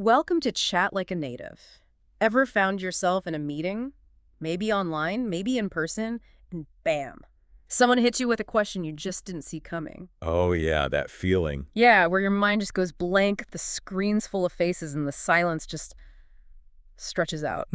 Welcome to Chat Like a Native. Ever found yourself in a meeting, maybe online, maybe in person, and bam, someone hits you with a question you just didn't see coming? Oh, yeah, that feeling. Yeah, where your mind just goes blank, the screen's full of faces, and the silence just stretches out.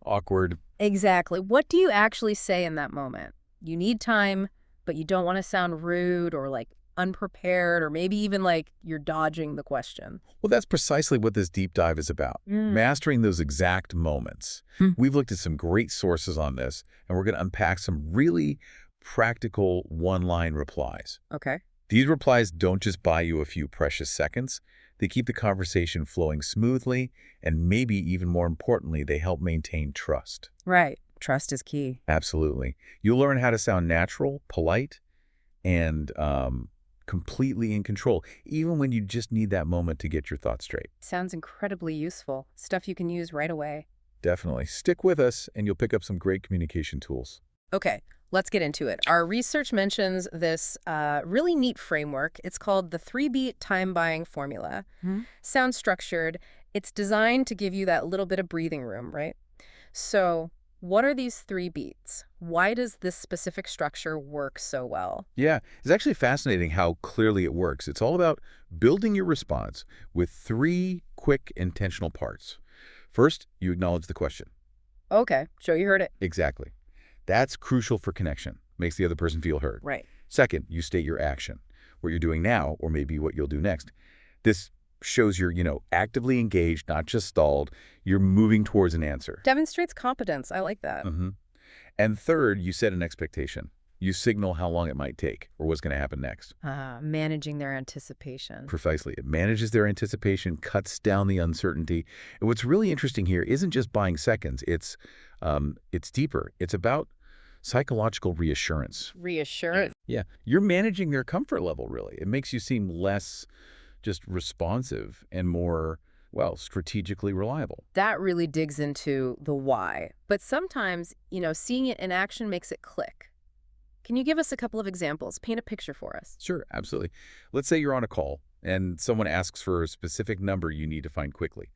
Awkward. Exactly. What do you actually say in that moment? You need time, but you don't want to sound rude or unprepared, or maybe even like you're dodging the question. Well, that's precisely what this deep dive is about. Mastering those exact moments. We've looked at some great sources on this, and we're going to unpack some really practical one-line replies. Okay. These replies don't just buy you a few precious seconds. They keep the conversation flowing smoothly, and maybe even more importantly, they help maintain trust. Right. Trust is key. Absolutely. You'll learn how to sound natural, polite, and completely in control, even when you just need that moment to get your thoughts straight. Sounds incredibly useful. Stuff you can use right away. Definitely. Stick with us, and you'll pick up some great communication tools. Okay, let's get into it. Our research mentions this really neat framework. It's called the 3-beat time buying formula. Sounds structured. It's designed to give you that little bit of breathing room, right? So what are these 3 beats? Why does this specific structure work so well? Yeah, it's actually fascinating how clearly it works. It's all about building your response with 3 quick, intentional parts. First, you acknowledge the question. Okay, sure, you heard it. Exactly. That's crucial for connection. Makes the other person feel heard. Right. Second, you state your action, what you're doing now, or maybe what you'll do next. This shows you're, actively engaged, not just stalled. You're moving towards an answer. Demonstrates competence. I like that. And third, you set an expectation. You signal how long it might take or what's going to happen next. Managing their anticipation. Precisely. It manages their anticipation, cuts down the uncertainty. And what's really interesting here isn't just buying seconds. It's deeper. It's about psychological reassurance. Reassurance. Yeah. You're managing their comfort level, really. It makes you seem less just responsive and more, well, strategically reliable. That really digs into the why. But sometimes, seeing it in action makes it click. Can you give us a couple of examples? Paint a picture for us. Sure, absolutely. Let's say you're on a call and someone asks for a specific number you need to find quickly.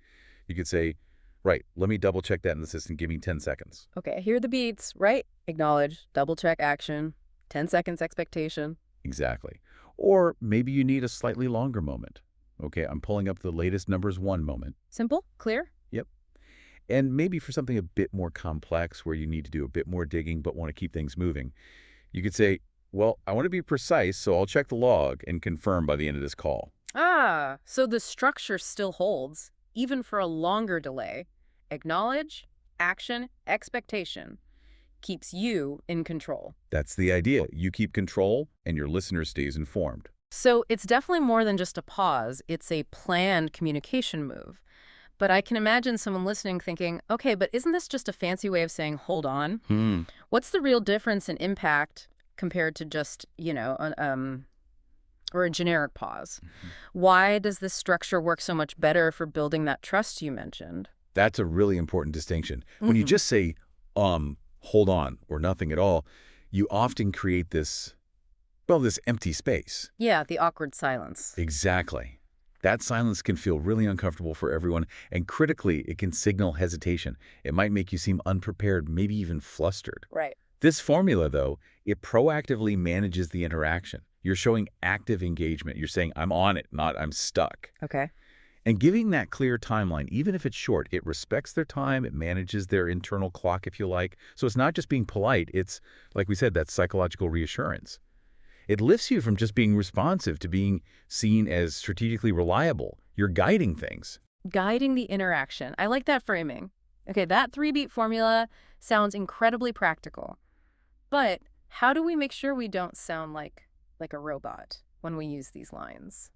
You could say, right, let me double check that in the system. Give me 10 seconds. Okay, here are the beats, right? Acknowledge, double check action, 10 seconds expectation. Exactly. Or maybe you need a slightly longer moment. Okay, I'm pulling up the latest numbers 1 moment. Simple? Clear? Yep. And maybe for something a bit more complex where you need to do a bit more digging but want to keep things moving, you could say, well, I want to be precise, so I'll check the log and confirm by the end of this call. So the structure still holds, even for a longer delay. Acknowledge, action, expectation. Keeps you in control. That's the idea. You keep control and your listener stays informed. So it's definitely more than just a pause. It's a planned communication move. But I can imagine someone listening thinking, okay, but isn't this just a fancy way of saying, hold on? What's the real difference in impact compared to just, or a generic pause? Why does this structure work so much better for building that trust you mentioned? That's a really important distinction. When you just say, hold on, or nothing at all, you often create this empty space. Yeah, the awkward silence. Exactly. That silence can feel really uncomfortable for everyone, and critically, it can signal hesitation. It might make you seem unprepared, maybe even flustered. Right. This formula, though, it proactively manages the interaction. You're showing active engagement. You're saying, I'm on it, not I'm stuck. Okay. And giving that clear timeline, even if it's short, it respects their time, it manages their internal clock, if you like. So it's not just being polite, it's, like we said, that psychological reassurance. It lifts you from just being responsive to being seen as strategically reliable. You're guiding things. Guiding the interaction. I like that framing. Okay, that 3-beat formula sounds incredibly practical. But how do we make sure we don't sound like a robot when we use these lines?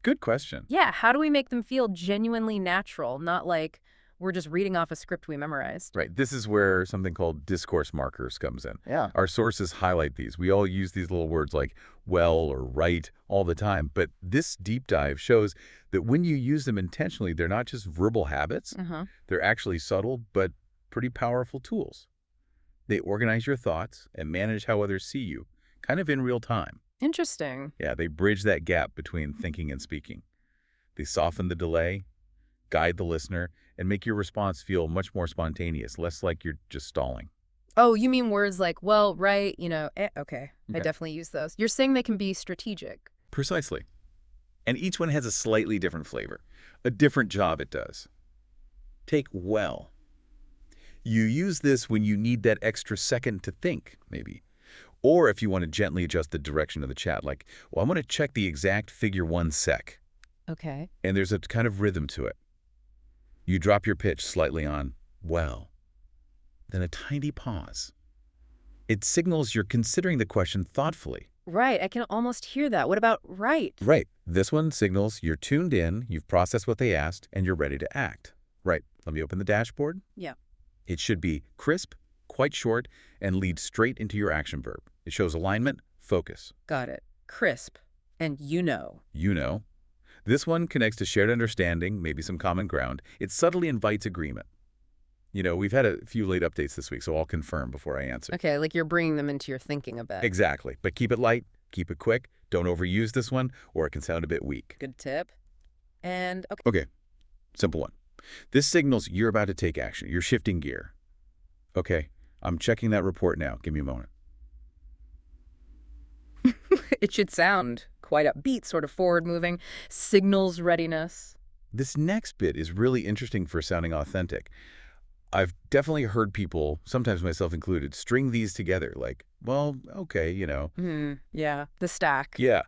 Good question. Yeah, how do we make them feel genuinely natural, not like we're just reading off a script we memorized? Right. This is where something called discourse markers comes in. Yeah. Our sources highlight these. We all use these little words like well or right all the time. But this deep dive shows that when you use them intentionally, they're not just verbal habits. They're actually subtle but pretty powerful tools. They organize your thoughts and manage how others see you, kind of in real time. Interesting. Yeah, they bridge that gap between thinking and speaking. They soften the delay, guide the listener, and make your response feel much more spontaneous, less like you're just stalling. Oh, you mean words like, well, right, okay. I Okay. definitely use those. You're saying they can be strategic. Precisely. And each one has a slightly different flavor, a different job it does. Take well. You use this when you need that extra second to think, maybe. Or if you want to gently adjust the direction of the chat, like, well, I want to check the exact figure 1 sec. Okay. And there's a kind of rhythm to it. You drop your pitch slightly on, well, then a tiny pause. It signals you're considering the question thoughtfully. Right. I can almost hear that. What about right? Right. This one signals you're tuned in, you've processed what they asked, and you're ready to act. Right. Let me open the dashboard. Yeah. It should be crisp, quite short, and lead straight into your action verb. It shows alignment, focus. Got it. Crisp. And you know. You know. This one connects to shared understanding, maybe some common ground. It subtly invites agreement. We've had a few late updates this week, so I'll confirm before I answer. Okay, like you're bringing them into your thinking a bit. Exactly. But keep it light, keep it quick. Don't overuse this one, or it can sound a bit weak. Good tip. And, okay. Okay, simple one. This signals you're about to take action. You're shifting gear. Okay, I'm checking that report now. Give me a moment. It should sound quite upbeat, sort of forward-moving, signals readiness. This next bit is really interesting for sounding authentic. I've definitely heard people, sometimes myself included, string these together like, well, okay, Yeah, the stack. Yeah.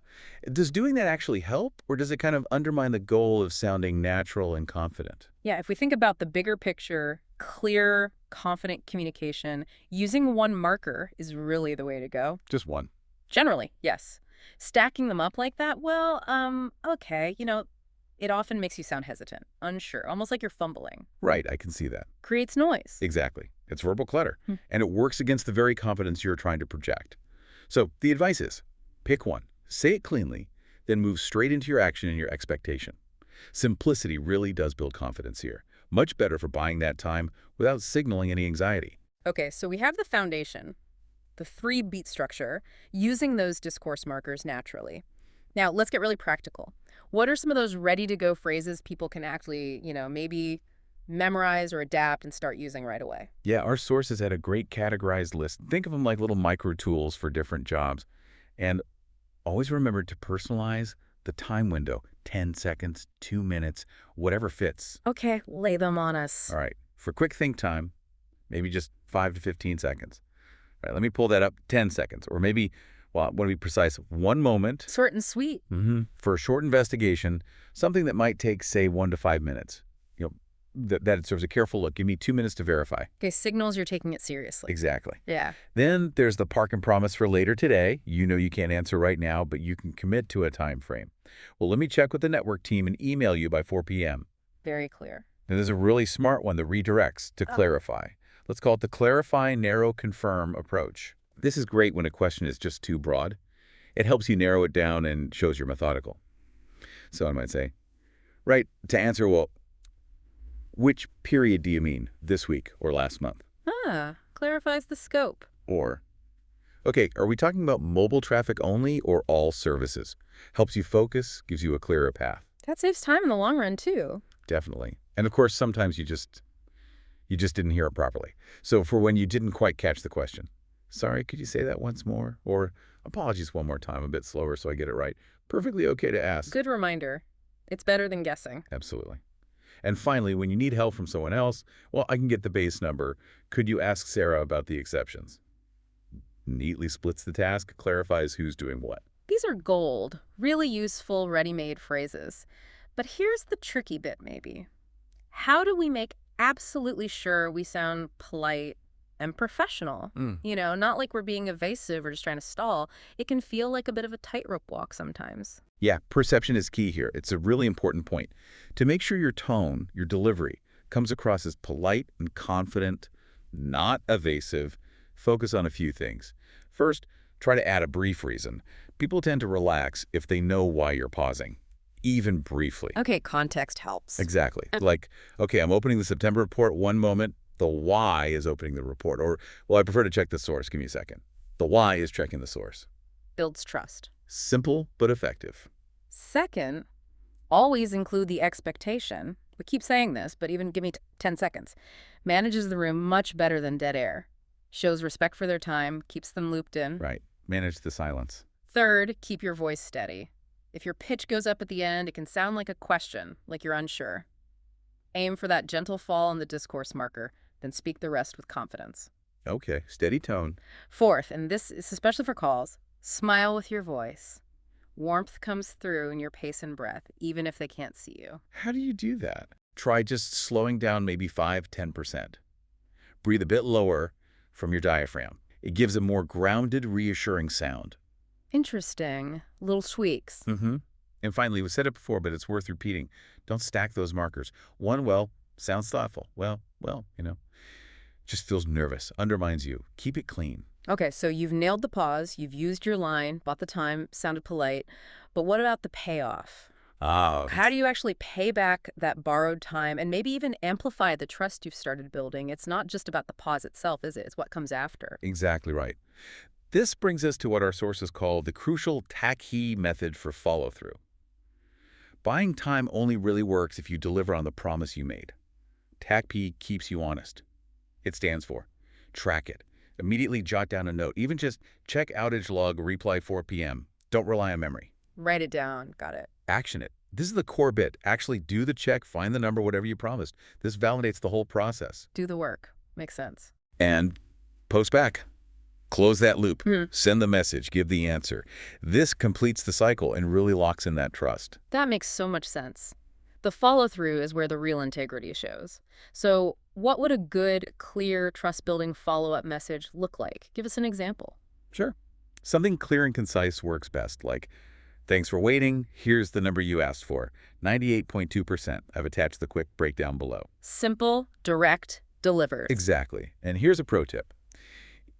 Does doing that actually help, or does it kind of undermine the goal of sounding natural and confident? Yeah, if we think about the bigger picture, clear, confident communication, using one marker is really the way to go. Just one. Generally, yes. Stacking them up like that, well, okay, it often makes you sound hesitant, unsure, almost like you're fumbling. Right, I can see that. Creates noise. Exactly. It's verbal clutter, and it works against the very confidence you're trying to project. So the advice is, pick one, say it cleanly, then move straight into your action and your expectation. Simplicity really does build confidence here. Much better for buying that time without signaling any anxiety. Okay, so we have the foundation, the 3-beat structure, using those discourse markers naturally. Now, let's get really practical. What are some of those ready-to-go phrases people can actually, maybe memorize or adapt and start using right away? Yeah, our sources had a great categorized list. Think of them like little micro tools for different jobs. And always remember to personalize the time window. 10 seconds, 2 minutes, whatever fits. Okay, lay them on us. All right. For quick think time, maybe just 5 to 15 seconds. All right, let me pull that up. 10 seconds. Or maybe, well, I want to be precise, 1 moment. Short and sweet. For a short investigation, something that might take, say, 1 to 5 minutes. That it serves a careful look. Give me 2 minutes to verify. Okay, signals you're taking it seriously. Exactly. Yeah. Then there's the park and promise for later today. You can't answer right now, but you can commit to a time frame. Well, let me check with the network team and email you by 4 p.m. Very clear. And there's a really smart one that redirects to clarify. Let's call it the clarify, narrow, confirm approach. This is great when a question is just too broad. It helps you narrow it down and shows you're methodical. So I might say, right, to answer, well, which period do you mean, this week or last month? Clarifies the scope. Or, okay, are we talking about mobile traffic only or all services? Helps you focus, gives you a clearer path. That saves time in the long run, too. Definitely. And of course, sometimes you just didn't hear it properly. So for when you didn't quite catch the question, sorry, could you say that once more? Or apologies one more time, a bit slower so I get it right. Perfectly okay to ask. Good reminder. It's better than guessing. Absolutely. And finally, when you need help from someone else, well, I can get the base number. Could you ask Sarah about the exceptions? Neatly splits the task, clarifies who's doing what. These are gold, really useful, ready-made phrases. But here's the tricky bit, maybe. How do we make absolutely sure we sound polite and professional? Not like we're being evasive or just trying to stall. It can feel like a bit of a tightrope walk sometimes. Yeah, perception is key here. It's a really important point. To make sure your tone, your delivery, comes across as polite and confident, not evasive, focus on a few things. First, try to add a brief reason. People tend to relax if they know why you're pausing, even briefly. Okay, context helps. Exactly. Like, okay, I'm opening the September report 1 moment. The why is opening the report. Or, well, I prefer to check the source. Give me a second. The why is checking the source. Builds trust. Simple but effective. Second, always include the expectation. We keep saying this, but even give me 10 seconds. Manages the room much better than dead air. Shows respect for their time, keeps them looped in. Right. Manage the silence. Third, keep your voice steady. If your pitch goes up at the end, it can sound like a question, like you're unsure. Aim for that gentle fall on the discourse marker, then speak the rest with confidence. Okay. Steady tone. Fourth, and this is especially for calls, smile with your voice. Warmth comes through in your pace and breath, even if they can't see you. How do you do that? Try just slowing down maybe 5–10%. Breathe a bit lower from your diaphragm. It gives a more grounded, reassuring sound. Interesting. Little tweaks. Mm-hmm. And finally, we said it before, but it's worth repeating. Don't stack those markers. One, well, sounds thoughtful. Well, just feels nervous, undermines you. Keep it clean. Okay, so you've nailed the pause, you've used your line, bought the time, sounded polite, but what about the payoff? Ah, How do you actually pay back that borrowed time and maybe even amplify the trust you've started building? It's not just about the pause itself, is it? It's what comes after. exactly right. This brings us to what our sources call the crucial TACP method for follow-through. Buying time only really works if you deliver on the promise you made. TACP keeps you honest. It stands for track it. Immediately jot down a note. Even just check outage log, reply 4 p.m. Don't rely on memory. Write it down. Got it. Action it. This is the core bit. Actually do the check, find the number, whatever you promised. This validates the whole process. Do the work. Makes sense. And post back. Close that loop. Send the message. Give the answer. This completes the cycle and really locks in that trust. That makes so much sense. The follow-through is where the real integrity shows. So what would a good, clear, trust-building follow-up message look like? Give us an example. Sure. Something clear and concise works best, like, thanks for waiting. Here's the number you asked for, 98.2%. I've attached the quick breakdown below. Simple, direct, delivered. Exactly. And here's a pro tip.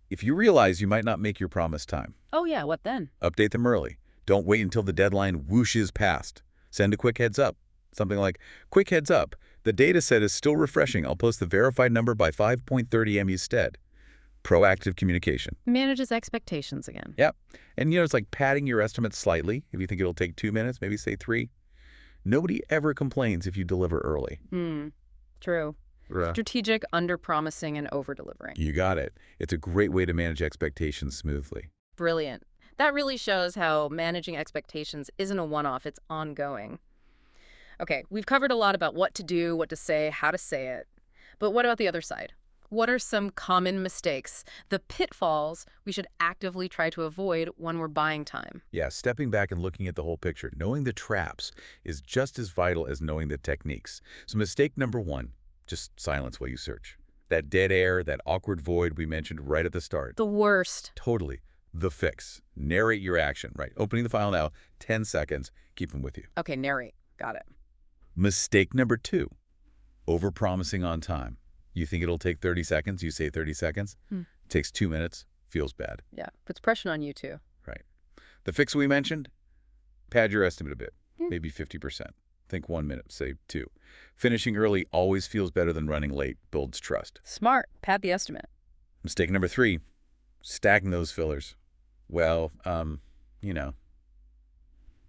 If you realize you might not make your promised time, Oh yeah, what then? update them early. Don't wait until the deadline whooshes past. Send a quick heads up. Something like, quick heads up. The data set is still refreshing. I'll post the verified number by 5:30 m instead. Proactive communication. Manages expectations again. Yep. And it's like padding your estimates slightly. If you think it'll take 2 minutes, maybe say 3. Nobody ever complains if you deliver early. True. Strategic, under-promising, and over-delivering. You got it. It's a great way to manage expectations smoothly. Brilliant. That really shows how managing expectations isn't a one-off, it's ongoing. Okay, we've covered a lot about what to do, what to say, how to say it. But what about the other side? What are some common mistakes, the pitfalls we should actively try to avoid when we're buying time? Yeah, stepping back and looking at the whole picture, knowing the traps is just as vital as knowing the techniques. So mistake number 1, just silence while you search. That dead air, that awkward void we mentioned right at the start. The worst. Totally. The fix. Narrate your action, right? Opening the file now, 10 seconds, keep them with you. Okay, narrate. Got it. Mistake number 2, overpromising on time. You think it'll take 30 seconds, you say 30 seconds. Takes 2 minutes, feels bad. Yeah, puts pressure on you too. Right. The fix we mentioned, pad your estimate a bit, maybe 50%. Think 1 minute, say 2. Finishing early always feels better than running late, builds trust. Smart. Pad the estimate. Mistake number 3, stacking those fillers. Well,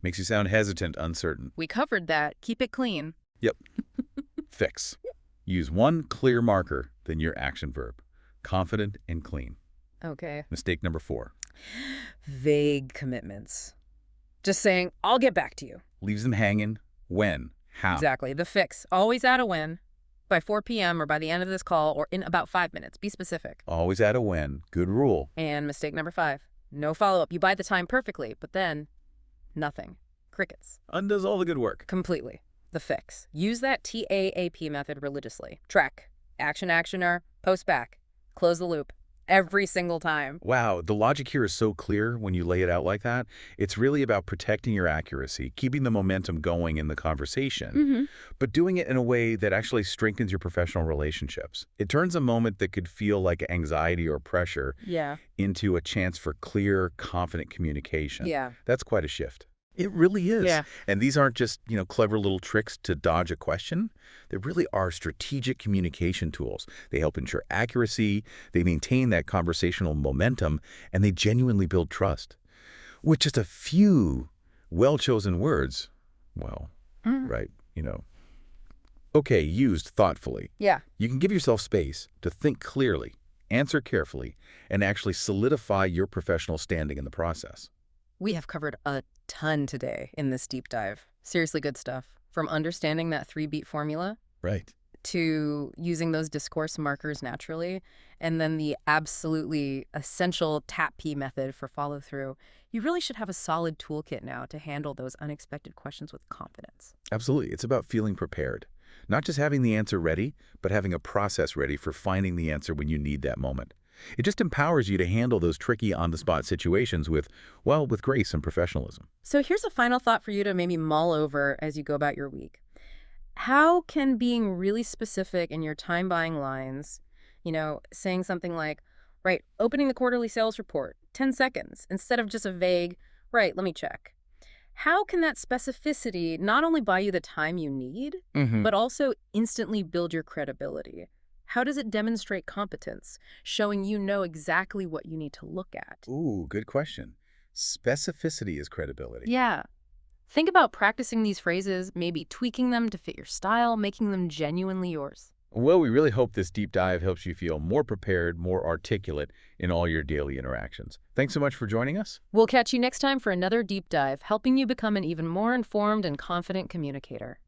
makes you sound hesitant, uncertain. We covered that. Keep it clean. Yep. Fix. Use one clear marker, then your action verb. Confident and clean. Okay. Mistake number 4. Vague commitments. Just saying, I'll get back to you. Leaves them hanging. When? How? Exactly. The fix. Always add a when. By 4 p.m. or by the end of this call or in about 5 minutes. Be specific. Always add a when. Good rule. And mistake number 5. No follow-up. You buy the time perfectly, but then nothing. Crickets. Undoes all the good work. Completely. The fix. Use that TAAP method religiously. Track. Action actioner. Post back. Close the loop. Every single time. Wow, the logic here is so clear when you lay it out like that. It's really about protecting your accuracy, keeping the momentum going in the conversation, but doing it in a way that actually strengthens your professional relationships. It turns a moment that could feel like anxiety or pressure into a chance for clear, confident communication. Yeah. That's quite a shift. It really is. Yeah. And these aren't just, clever little tricks to dodge a question. They really are strategic communication tools. They help ensure accuracy, they maintain that conversational momentum, and they genuinely build trust. With just a few well-chosen words, well, right, Okay, used thoughtfully. Yeah. You can give yourself space to think clearly, answer carefully, and actually solidify your professional standing in the process. We have covered a ton today in this deep dive. Seriously good stuff. From understanding that three-beat formula Right. to using those discourse markers naturally, and then the absolutely essential TACP method for follow-through. You really should have a solid toolkit now to handle those unexpected questions with confidence. Absolutely. It's about feeling prepared. Not just having the answer ready, but having a process ready for finding the answer when you need that moment. It just empowers you to handle those tricky on-the-spot situations with, well, with grace and professionalism. So here's a final thought for you to maybe mull over as you go about your week. How can being really specific in your time buying lines, saying something like, right, opening the quarterly sales report, 10 seconds, instead of just a vague, right, let me check. How can that specificity not only buy you the time you need, but also instantly build your credibility? How does it demonstrate competence, showing you know exactly what you need to look at? Ooh, good question. Specificity is credibility. Yeah. Think about practicing these phrases, maybe tweaking them to fit your style, making them genuinely yours. Well, we really hope this deep dive helps you feel more prepared, more articulate in all your daily interactions. Thanks so much for joining us. We'll catch you next time for another deep dive, helping you become an even more informed and confident communicator.